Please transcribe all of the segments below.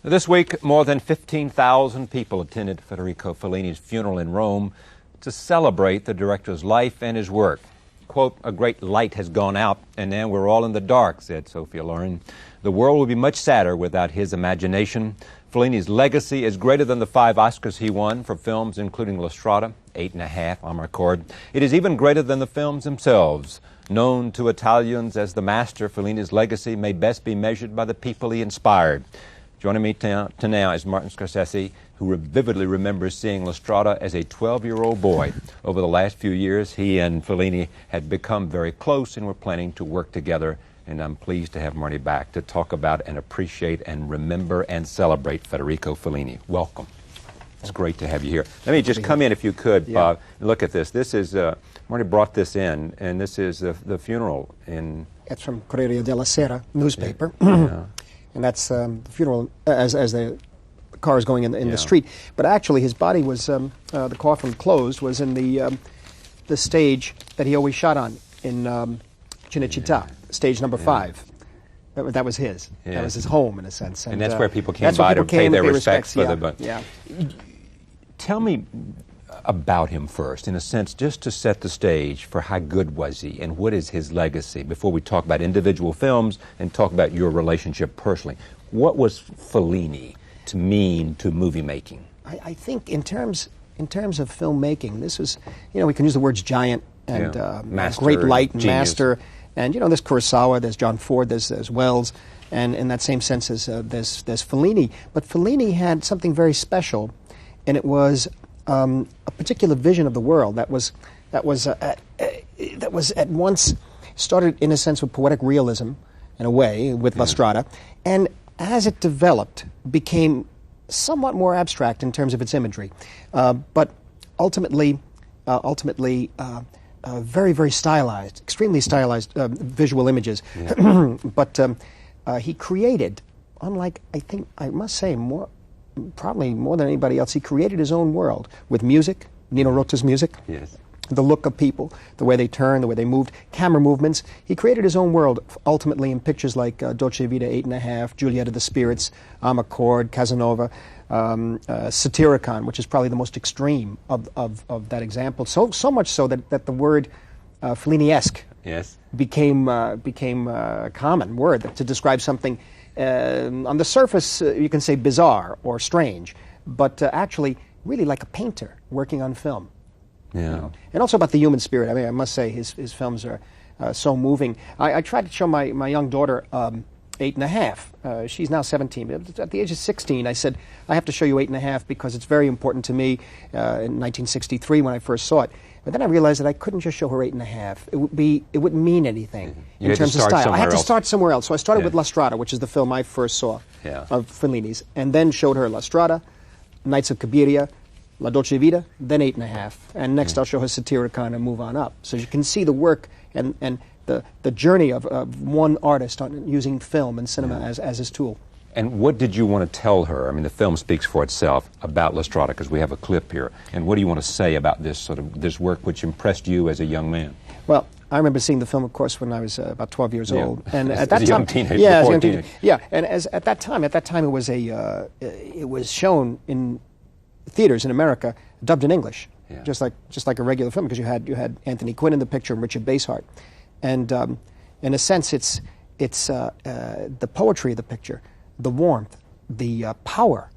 This week, more than 15,000 people attended Federico Fellini's funeral in Rome to celebrate the director's life and his work. Quote, "A great light has gone out, and now we're all in the dark," said Sophia Loren. "The world will be much sadder without his imagination." Fellini's legacy is greater than the 5 Oscars he won for films including La Strada, 8.5, Amarcord. It is even greater than the films themselves. Known to Italians as the master, Fellini's legacy may best be measured by the people he inspired. Joining me now is Martin Scorsese, who vividly remembers seeing La Strada as a 12-year-old boy. Over the last few years, he and Fellini had become very close and were planning to work together. And I'm pleased to have Marty back to talk about and appreciate and remember and celebrate Federico Fellini. Welcome. It's great to have you here. Let me just come in, if you could, Bob, and look at this. This is, Marty brought this in, and this is the funeral in... It's from Corriere della Sera newspaper. Yeah. And that's the funeral as the car is going in the street. But actually, his body was, the coffin closed, was in the stage that he always shot on in Cinecittà, stage number 5. That was his. Yeah. That was his home, in a sense. And that's where people came by to pay their respects for the... Yeah. Tell me about him first, in a sense, just to set the stage for how good was he and what is his legacy before we talk about individual films and talk about your relationship personally. What was Fellini to mean to movie making? I think in terms of filmmaking, this was, we can use the words giant and master, great light and genius. Master. And, there's Kurosawa, there's John Ford, there's Wells, and in that same sense, there's Fellini. But Fellini had something very special, and it was a particular vision of the world that was at once started in a sense with poetic realism, in a way, with La Strada, and as it developed, became somewhat more abstract in terms of its imagery, but ultimately, very, very stylized, extremely stylized visual images. Yeah. But he created, unlike, I must say, probably more than anybody else, he created his own world with music, Nino Rota's music. Yes. The look of people, the way they turned, the way they moved, camera movements. He created his own world, ultimately in pictures like Dolce Vita 8.5, Juliet of the Spirits, Amarcord, Casanova, Satyricon, which is probably the most extreme of that example. So much so that the word Fellini-esque became a common word to describe something. On the surface, you can say bizarre or strange, but actually really like a painter working on film. Yeah. And also about the human spirit. I must say his films are so moving. I tried to show my young daughter 8.5. She's now 17. At the age of 16, I said, I have to show you 8.5 because it's very important to me in 1963 when I first saw it. But then I realized that I couldn't just show her 8.5. It wouldn't mean anything in terms of style. I had to start somewhere else. So I started with La Strada, which is the film I first saw of Fellini's, and then showed her La Strada, Nights of Cabiria, La Dolce Vita, then 8.5. And next I'll show her Satyricon and move on up. So you can see the work and the journey of one artist on using film and cinema as his tool. And what did you want to tell her? I mean, the film speaks for itself about La Strada, because we have a clip here. And what do you want to say about this work which impressed you as a young man? Well, I remember seeing the film, of course, when I was about 12 years old, and at that as a time, young teenager, as a young teenager, and at that time, it was shown in theaters in America, dubbed in English, just like a regular film, because you had Anthony Quinn in the picture and Richard Basehart, and in a sense, it's the poetry of the picture, the warmth, the power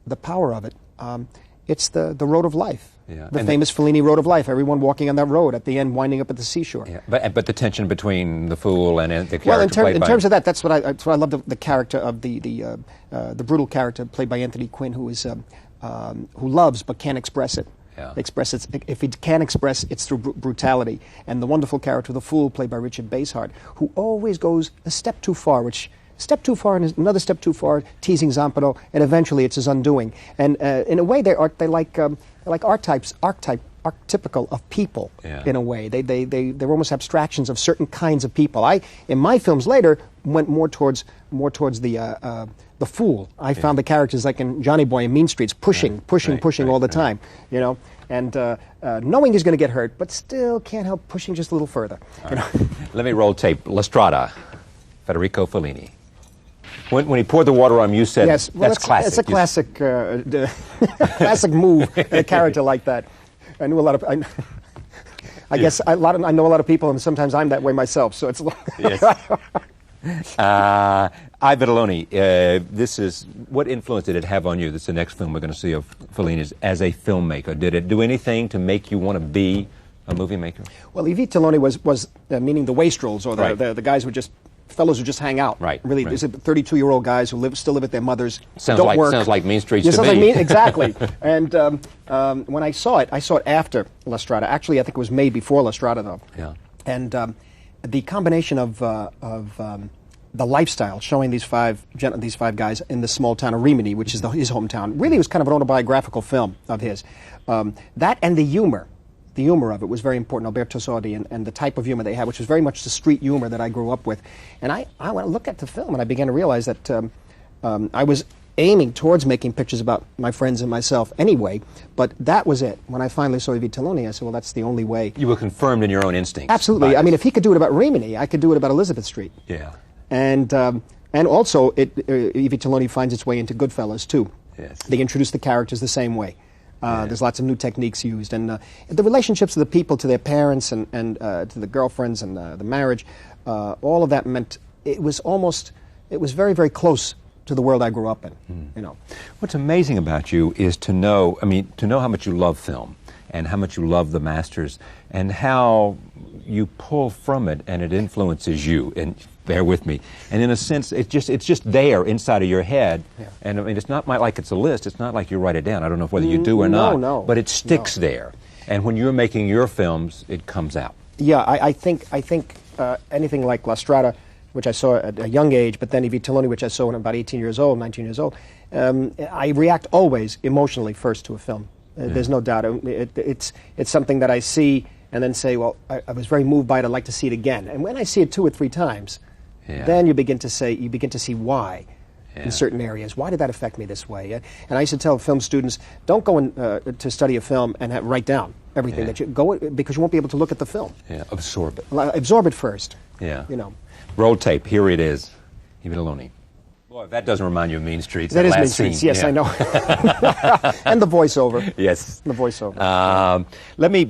of it. It's the road of life. Yeah. The famous Fellini road of life. Everyone walking on that road at the end, winding up at the seashore. Yeah. But the tension between the fool and the character in terms of that, that's what I love the character of the brutal character played by Anthony Quinn, who loves but can't express it. Yeah. If he can express, it's through brutality. And the wonderful character, the fool, played by Richard Basehart, who always goes a step too far, step too far and another step too far, teasing Zampano, and eventually it's his undoing. And in a way, they're like archetypical of people. Yeah. In a way, they're almost abstractions of certain kinds of people. In my films later went more towards the fool. I found the characters like in Johnny Boy and Mean Streets pushing all the time, and knowing he's going to get hurt, but still can't help pushing just a little further. Let me roll tape. La Strada, Federico Fellini. When he poured the water on him, you said, yes, well, that's classic. It's a classic, classic move in a character like that. I knew a lot of. I guess I know a lot of people, and sometimes I'm that way myself. So it's. Yes. Vitelloni, this is what influence did it have on you? This is the next film we're going to see of Fellini's as a filmmaker. Did it do anything to make you want to be a movie maker? Well, I Vitelloni was meaning the wastrels, or Right. the guys who just. Fellows who just hang out. Right. Really, right. these are 32-year-old guys who still live at their mothers. Sounds don't work. like Mean Streets Yeah, to sounds me. like Mean, exactly. And when I saw it after La Strada. Actually, I think it was made before La Strada, though. Yeah. And the combination of the lifestyle, showing these five guys in the small town of Rimini, which is his hometown, really was kind of an autobiographical film of his. That and the humor. The humor of it was very important, Alberto Sordi, and the type of humor they had, which was very much the street humor that I grew up with. And I went to look at the film, and I began to realize that I was aiming towards making pictures about my friends and myself anyway, but that was it. When I finally saw Vitelloni, I said, well, that's the only way. You were confirmed in your own instincts. Absolutely. I mean, if he could do it about Rimini, I could do it about Elizabeth Street. Yeah. And also, Vitelloni finds its way into Goodfellas, too. Yes. They introduce the characters the same way. There's lots of new techniques used, and the relationships of the people to their parents and to the girlfriends and the marriage, all of that meant it was very, very close to the world I grew up in. You know, what's amazing about you is to know how much you love film and how much you love the masters and how you pull from it and it influences you. And bear with me. And in a sense, it's just there inside of your head. Yeah. And I mean, it's not like it's a list. It's not like you write it down. I don't know whether you do or not. No. But it sticks there. And when you're making your films, it comes out. Yeah, I think anything like La Strada, which I saw at a young age, but then Vitelloni, which I saw when I'm about 18 years old, 19 years old, I react always emotionally first to a film. There's no doubt. It's something that I see and then say, well, I was very moved by it. I'd like to see it again. And when I see it 2 or 3 times, then you begin to see why in certain areas. Why did that affect me this way? And I used to tell film students, don't go in to study a film and write down everything that you go, because you won't be able to look at the film. Yeah, absorb it. Absorb it first. Yeah. You know. Roll tape. Here it is. Vitelloni. Boy, if that doesn't remind you of Mean Streets. That is last Mean Streets. scene. Yes, Yeah. I know. And the voiceover. Yes. The voiceover. Let me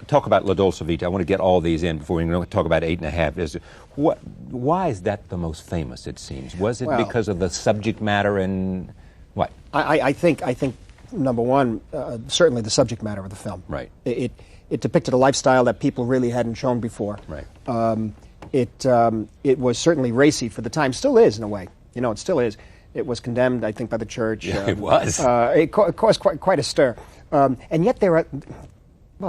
talk about La Dolce Vita. I want to get all these in before we talk about 8.5. Why is that the most famous, it seems? Was it because of the subject matter and what? I think number one, certainly the subject matter of the film. Right. It depicted a lifestyle that people really hadn't shown before. Right. It was certainly racy for the time. Still is, in a way. You know, it still is. It was condemned, I think, by the church. Yeah, it was. It caused quite a stir. And yet there are,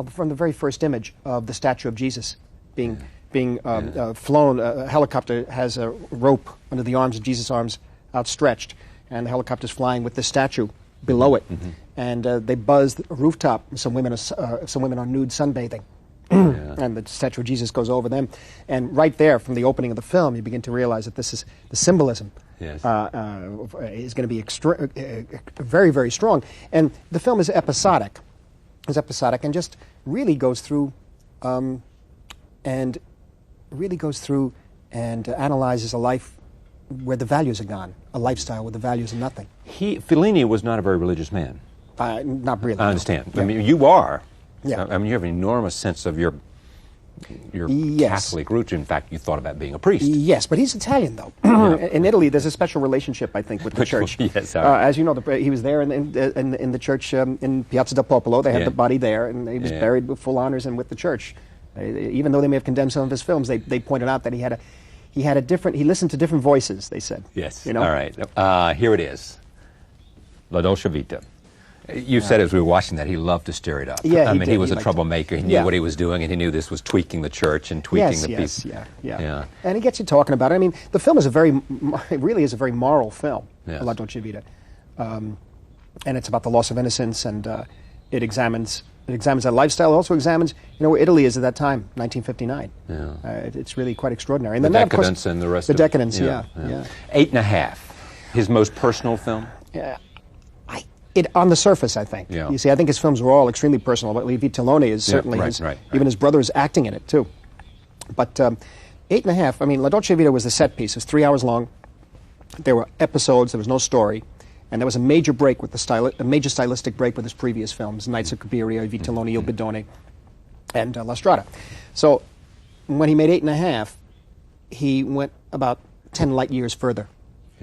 from the very first image of the statue of Jesus being flown, a helicopter has a rope under the arms of Jesus' arms outstretched, and the helicopter's flying with the statue below it. Mm-hmm. And they buzz a rooftop. Some women are nude sunbathing. And the statue of Jesus goes over them. And right there, from the opening of the film, you begin to realize that this is the symbolism is going to be very, very strong. And the film is episodic. And just really goes through and analyzes a life where the values are gone, a lifestyle where the values are nothing. Fellini was not a very religious man. Not really. I understand. Yeah. I mean, you are. Yeah. I mean, you have an enormous sense of your Yes. Catholic roots. In fact, you thought about being a priest. Yes, but he's Italian, though. In Italy, there's a special relationship, I think, with the church. Yes, as you know, he was there in the church in Piazza del Popolo. They had the body there, and he was buried with full honors and with the church. Even though they may have condemned some of his films, they pointed out that he listened to different voices, they said. Yes. You know? All right. Here it is. La Dolce Vita. You said as we were watching that he loved to stir it up. Yeah, he was a troublemaker. He knew what he was doing, and he knew this was tweaking the church and tweaking the people. Yeah. And he gets you talking about it. I mean, the film is it really is a very moral film, La Dolce Vita. And it's about the loss of innocence, and it examines that lifestyle. It also examines, where Italy is at that time, 1959. Yeah. It's really quite extraordinary. And the then decadence and the rest the of decadence, it. yeah. 8.5. His most personal film? Yeah. On the surface, I think. Yeah. You see, I think his films were all extremely personal. But Vitelloni is certainly even his brother is acting in it too. But 8.5. I mean, La Dolce Vita was the set piece. It was 3 hours long. there were episodes, there was no story, and there was a major break with a major stylistic break with his previous films, Nights of Cabiria, Vitelloni, Il Bidone, and La Strada. So when he made 8½, he went about 10 light years further,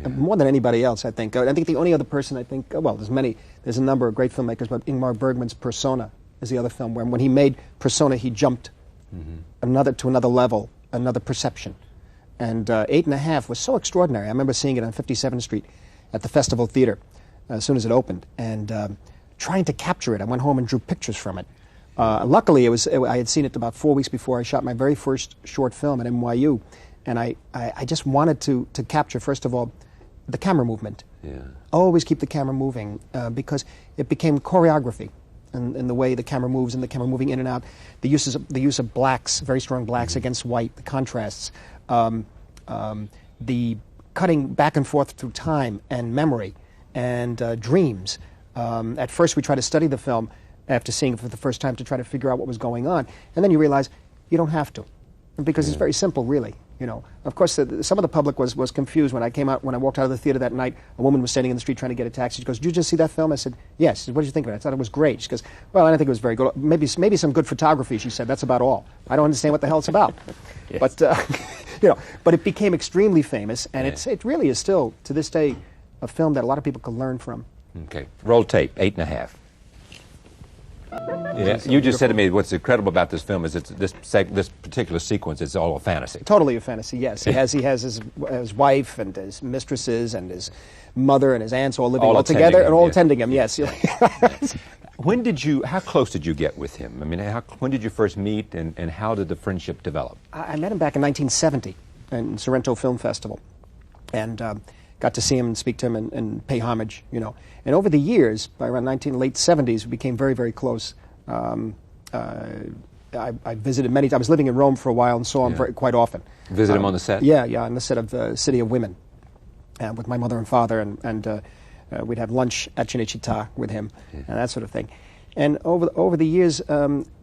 more than anybody else, I think. I think the only other person, well, there's a number of great filmmakers, but Ingmar Bergman's Persona is the other film where when he made Persona, he jumped to another level, another perception. And 8½, was so extraordinary. I remember seeing it on 57th Street at the Festival Theater as soon as it opened, and trying to capture it. I went home and drew pictures from it. Luckily, I had seen it about 4 weeks before I shot my very first short film at NYU, and I just wanted to capture, first of all, the camera movement. Always keep the camera moving, because it became choreography in the way the camera moves, and the camera moving in and out. The use of blacks, very strong blacks against white, the contrasts, the cutting back and forth through time and memory and dreams. At first, we tried to study the film after seeing it for the first time to try to figure out what was going on, and then you realize you don't have to, because it's very simple, really. Of course, some of the public was confused when I walked out of the theater that night. A woman was standing in the street trying to get a taxi. She goes, "Did you just see that film?" I said, "Yes." She said, "What did you think of it?" I thought it was great. She goes, "Well, I don't think it was very good. Maybe some good photography." She said, "That's about all. I don't understand what the hell it's about." Yes. But but it became extremely famous, and it really is still to this day a film that a lot of people can learn from. Okay, roll tape, 8½. Yeah, you just said to me what's incredible about this film is this particular sequence is all a fantasy. Totally a fantasy, yes. He has his wife and his mistresses and his mother and his aunts all living all together and all attending him, yes. How close did you get with him? I mean, when did you first meet, and how did the friendship develop? I met him back in 1970 in Sorrento Film Festival, and got to see him and speak to him and pay homage, And over the years, by around late 70s, we became very, very close. I visited many times. I was living in Rome for a while and saw him quite often. Visit him on the set? Yeah, on the set of City of Women with my mother and father, and we'd have lunch at Cinecittà with him and that sort of thing. And over the years,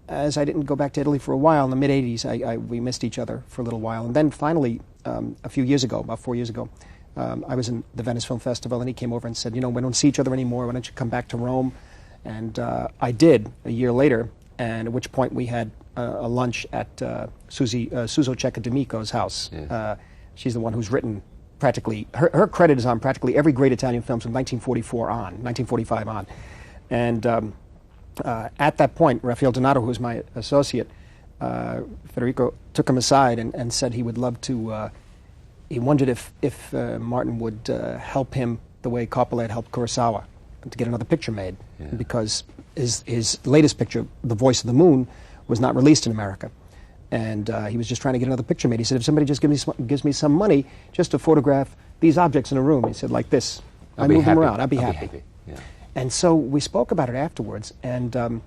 as I didn't go back to Italy for a while, in the mid-'80s, we missed each other for a little while. And then finally, a few years ago, about 4 years ago, I was in the Venice Film Festival, and he came over and said, we don't see each other anymore. Why don't you come back to Rome? And I did a year later, and at which point we had a lunch at Suso Cecca D'Amico's house. Yes. She's the one who's written practically, her credit is on practically every great Italian film from 1945 on. And at that point, Raphael Donato, who was my associate, Federico took him aside and said he would love to, he wondered if Martin would help him the way Coppola had helped Kurosawa to get another picture made, because his latest picture, The Voice of the Moon, was not released in America. And he was just trying to get another picture made. He said, if somebody just gives me some money just to photograph these objects in a room, he said, like this, I move them around, I'll be happy. Yeah. And so we spoke about it afterwards, and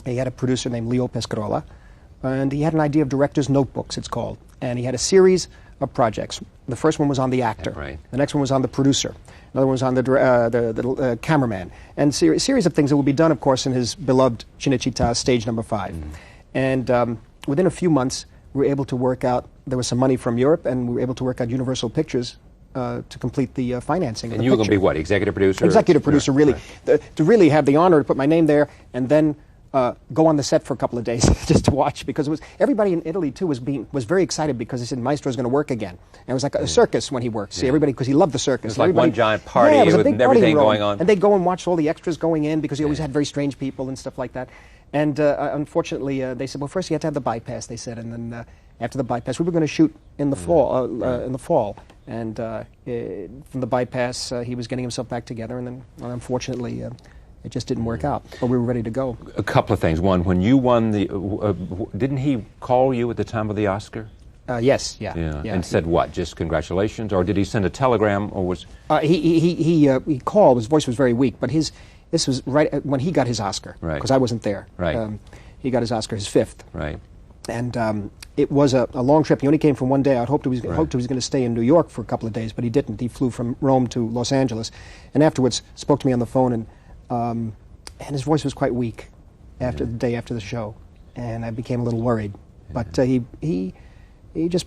he had a producer named Leo Pescarola, and he had an idea of director's notebooks, it's called. And he had a series of projects. The first one was on the actor. Right. The next one was on the producer. Another one was on the cameraman. And a series of things that would be done, of course, in his beloved Cinecittà, stage number 5. Mm. And within a few months, we were able to work out, there was some money from Europe, and we were able to work out Universal Pictures to complete the financing of the picture. And you were going to be what, executive producer? Executive producer, really. Right. To really have the honor to put my name there, and then go on the set for a couple of days just to watch, because it was everybody in Italy too was very excited, because they said Maestro's going to work again, and it was like a circus when he worked. See, everybody, because he loved the circus. It was like one giant party with everything going on. And they'd go and watch all the extras going in, because he always had very strange people and stuff like that. And unfortunately, they said, well, first you had to have the bypass, they said, and then after the bypass, we were going to shoot in the fall. And from the bypass, he was getting himself back together, and then unfortunately. It just didn't work out, but we were ready to go. A couple of things. One, when you won the, didn't he call you at the time of the Oscar? Yes, yeah. And said what? Just congratulations, or did he send a telegram, or was? He called. His voice was very weak, but this was right when he got his Oscar, right? Because I wasn't there. Right. He got his Oscar, his 5th. Right. And it was a long trip. He only came for one day. I hoped he was going to stay in New York for a couple of days, but he didn't. He flew from Rome to Los Angeles, and afterwards spoke to me on the phone, and his voice was quite weak after the day after the show, and I became a little worried. But he just,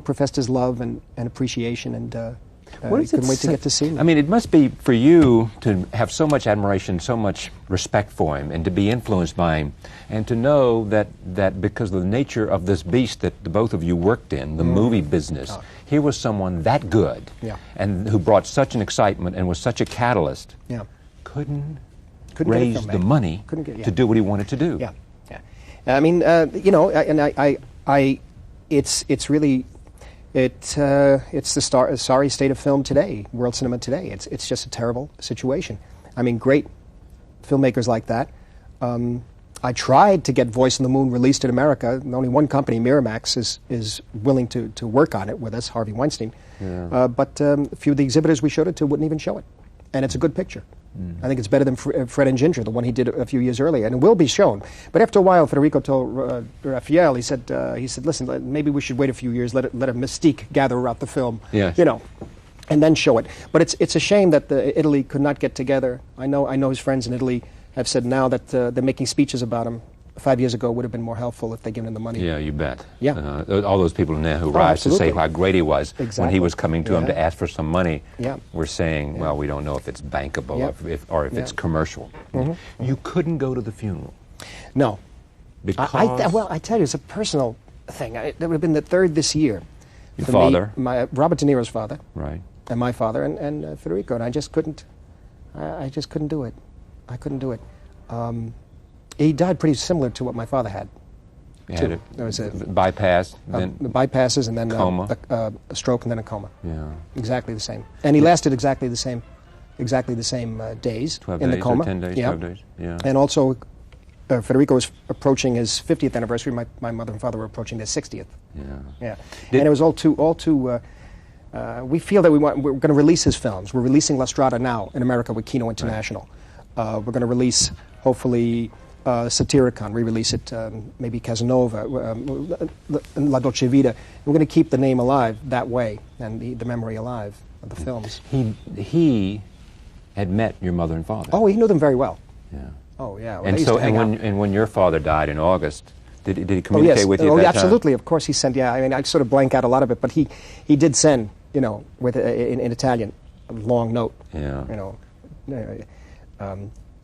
professed his love and appreciation. And Couldn't wait to get to see him. I mean, it must be for you to have so much admiration, so much respect for him, and to be influenced by him, and to know that because of the nature of this beast that the both of you worked in, the movie business, here was someone that good, and who brought such an excitement and was such a catalyst, couldn't raise the money to do what he wanted to do. Yeah, yeah. I mean, you know, and it's really. It's the sorry state of film today, world cinema today. It's just a terrible situation. I mean, great filmmakers like that. I tried to get Voice on the Moon released in America. Only one company, Miramax, is willing to work on it with us, Harvey Weinstein. But a few of the exhibitors we showed it to wouldn't even show it. And it's a good picture. I think it's better than Fred and Ginger, the one he did a few years earlier, and it will be shown. But after a while, Federico told Raphael, he said, listen, maybe we should wait a few years, let a mystique gather around the film, you know, and then show it. But it's a shame that Italy could not get together. I know his friends in Italy have said now that they're making speeches about him. 5 years ago would have been more helpful if they'd given him the money. Yeah, you bet. Yeah. All those people in there who rise to say how great he was when he was coming to him to ask for some money were saying, well, we don't know if it's bankable or if it's commercial. You couldn't go to the funeral. No. Because? Well, I tell you, it's a personal thing. It would have been the third this year. Your father? Robert De Niro's father. Right. And my father and Federico, and I just couldn't do it. I couldn't do it. He died pretty similar to what my father had. There was a bypass, then the bypasses, and then coma. A stroke, and then a coma. Yeah, exactly the same. And he lasted exactly the same days 12 in days the coma. Or 10 days, 12 days. Yeah. And also, Federico was approaching his 50th anniversary. My mother and father were approaching their 60th. Yeah. Yeah. And it was all too. We feel that we're going to release his films. We're releasing La Strada now in America with Kino International. Right. We're going to release, hopefully, Satyricon, re-release it, maybe Casanova, La Dolce Vita. We're going to keep the name alive that way, and the memory alive of the films. He had met your mother and father. Oh, he knew them very well. Yeah. Oh, yeah. Well, and when your father died in August, did he communicate with you at that time? Absolutely. Of course he sent, I mean, I sort of blank out a lot of it, but he did send, you know, with in Italian, a long note, you know,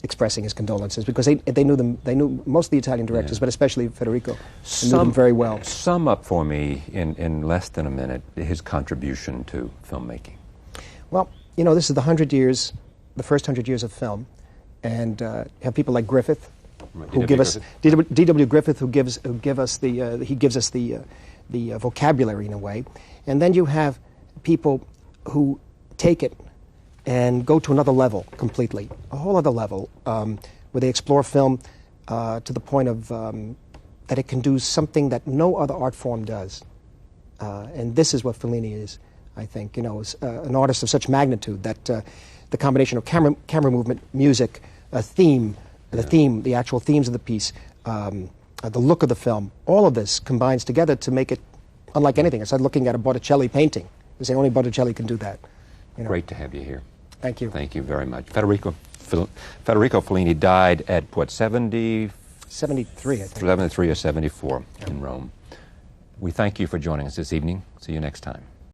expressing his condolences, because they knew most of the Italian directors, but especially Federico, knew them very well. Sum up for me in less than a minute his contribution to filmmaking. Well, you know, this is the first 100 years of film, and have people like Griffith, who give us D.W. Griffith, who gives us the vocabulary in a way, and then you have people who take it and go to another level completely, a whole other level, where they explore film to the point of that it can do something that no other art form does. And this is what Fellini is, I think, you know, is an artist of such magnitude that the combination of camera movement, music, the actual themes of the piece, the look of the film, all of this combines together to make it unlike anything. It's like looking at a Botticelli painting. You say only Botticelli can do that. You know? Great to have you here. Thank you. Thank you very much. Federico Fellini died at, what, 73, I think. 73 or 74 in Rome. We thank you for joining us this evening. See you next time.